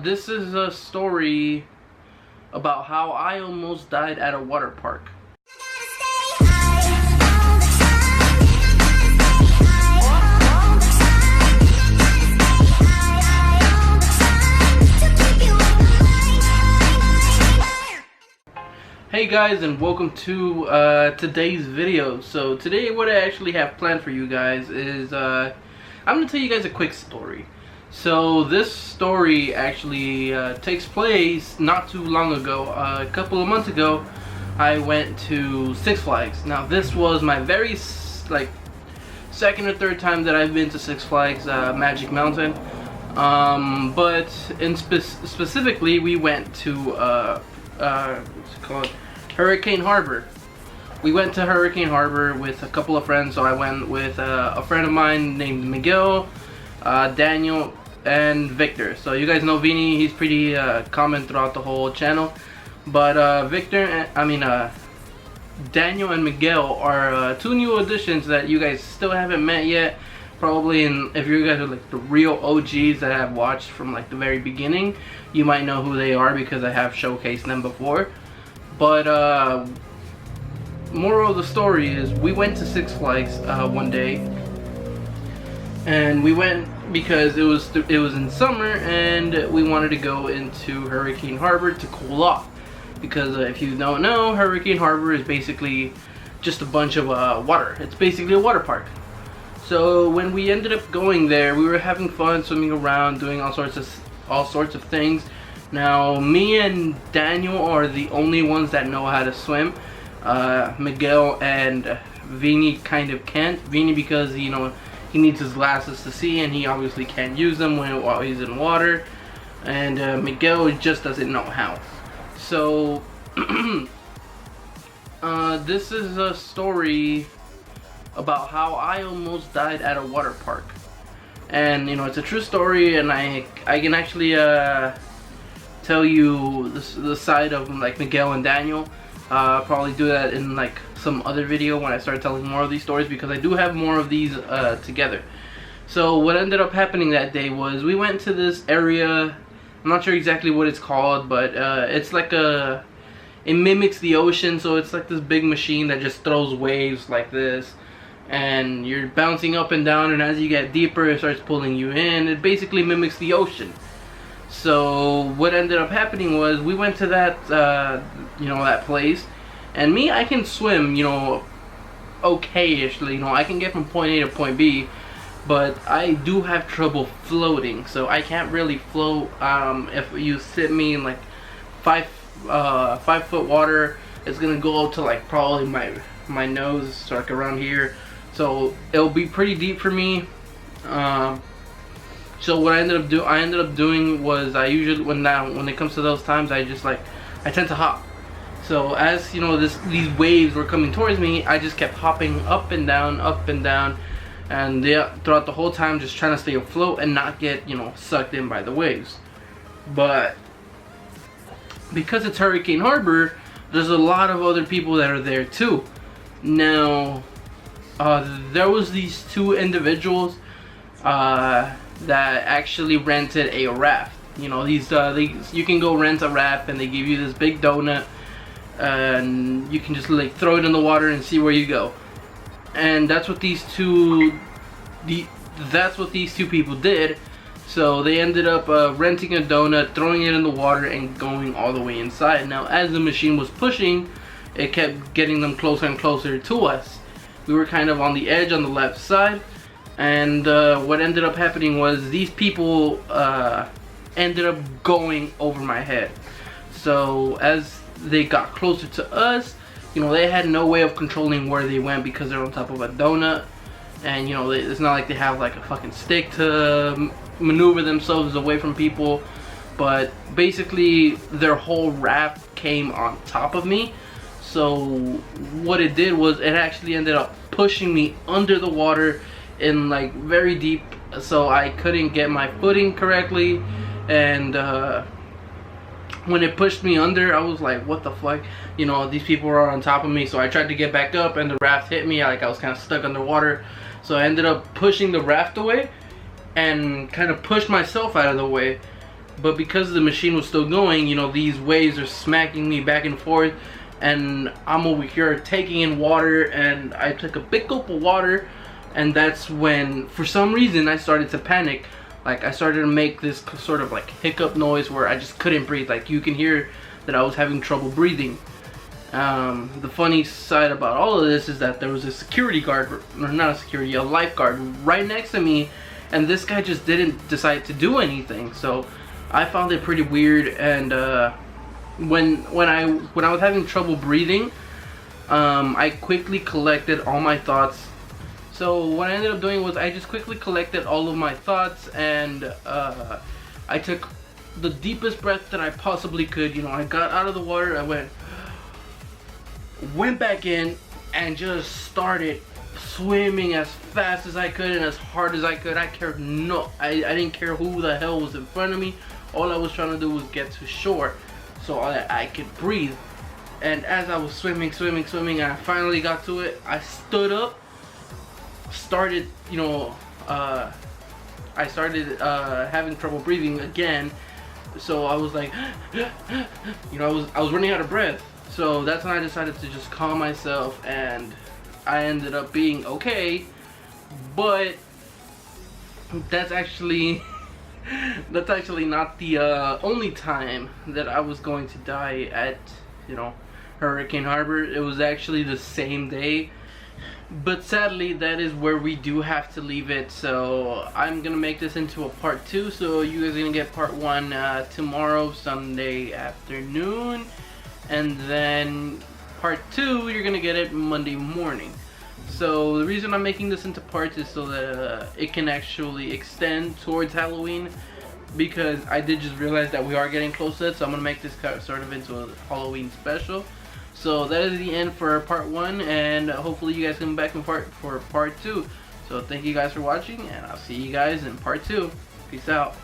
This is a story about how I almost died at a water park. Hey guys, and welcome to today's video. So today what I actually have planned for you guys is I'm going to tell you guys a quick story. So this story actually takes place not too long ago. A couple of months ago I went to Six Flags. Now this was my very second or third time that I've been to Six Flags Magic Mountain. But specifically we went to what's it called? Hurricane Harbor. We went to Hurricane Harbor with a couple of friends. So I went with a friend of mine named Miguel, Daniel, and Victor. So you guys know Vini. He's pretty common throughout the whole channel. But Daniel and Miguel are two new additions that you guys still haven't met yet. Probably, and if you guys are like the real OGs that have watched from like the very beginning, you might know who they are because I have showcased them before. But moral of the story is we went to Six Flags one day, and we went because it was in summer and we wanted to go into Hurricane Harbor to cool off. Because if you don't know, Hurricane Harbor is basically just a bunch of water. It's basically a water park. So when we ended up going there, we were having fun, swimming around, doing all sorts of things. Now me and Daniel are the only ones that know how to swim. Miguel and Vini kind of can't. Vini because he needs his glasses to see, and he obviously can't use them while he's in water. And Miguel just doesn't know how. So this is a story about how I almost died at a water park. And it's a true story, and I can actually tell you the side of like Miguel and Daniel. Probably do that in like some other video when I start telling more of these stories, because I do have more of these together. So what ended up happening that day was we went to this area. I'm not sure exactly what it's called, but it's like it mimics the ocean. So it's like this big machine that just throws waves like this, and you're bouncing up and down, and as you get deeper it starts pulling you in. It basically mimics the ocean. So what ended up happening was we went to that that place, and me, I can swim okay-ishly. I can get from point A to point B, but I do have trouble floating. So I can't really float. If you sit me in like 5 foot water, it's gonna go up to like probably my nose, so like around here. So it'll be pretty deep for me. So what I ended up doing was I usually when it comes to those times I tend to hop. So as these waves were coming towards me, I just kept hopping up and down, and throughout the whole time just trying to stay afloat and not get sucked in by the waves. But because it's Hurricane Harbor, there's a lot of other people that are there too. Now there was these two individuals that actually rented a raft. You can go rent a raft, and they give you this big donut, and you can just like throw it in the water and see where you go. And that's what these two people did. So they ended up renting a donut, throwing it in the water, and going all the way inside. Now as the machine was pushing, it kept getting them closer and closer to us. We were kind of on the edge on the left side. And what ended up happening was these people ended up going over my head. So as they got closer to us, they had no way of controlling where they went because they're on top of a donut. And it's not like they have like a fucking stick to maneuver themselves away from people. But basically their whole raft came on top of me. So what it did was it actually ended up pushing me under the water in like very deep, so I couldn't get my footing correctly. And when it pushed me under, I was like, what the fuck, these people are on top of me. So I tried to get back up, and the raft hit me. Like I was kind of stuck underwater. So I ended up pushing the raft away and kind of pushed myself out of the way. But because the machine was still going, you know, these waves are smacking me back and forth, and I'm over here taking in water, and I took a big gulp of water, and that's when, for some reason, I started to panic. Like, I started to make this sort of like hiccup noise where I just couldn't breathe. Like, you can hear that I was having trouble breathing. The funny side about all of this is that there was a security guard, or not a security, a lifeguard right next to me, and this guy just didn't decide to do anything. So I found it pretty weird. And when I was having trouble breathing, I quickly collected all my thoughts. So what I ended up doing was I just quickly collected all of my thoughts, and I took the deepest breath that I possibly could. You know, I got out of the water, I went back in, and just started swimming as fast as I could and as hard as I could. I didn't care who the hell was in front of me. All I was trying to do was get to shore so I could breathe. And as I was swimming, and I finally got to it, I stood up, started, you know, I started having trouble breathing again. So I was like, you know, I was running out of breath. So that's when I decided to just calm myself, and I ended up being okay. But that's actually not the only time that I was going to die at, you know, Hurricane Harbor. It was actually the same day. But sadly, that is where we do have to leave it. So I'm gonna make this into a part 2. So you guys are gonna get part 1 tomorrow, Sunday afternoon, and then part 2 you're gonna get it Monday morning. So the reason I'm making this into parts is so that it can actually extend towards Halloween, because I did just realize that we are getting close to it. So I'm gonna make this sort of into a Halloween special. So that is the end for part 1, and hopefully you guys come back for part 2. So thank you guys for watching, and I'll see you guys in part 2. Peace out.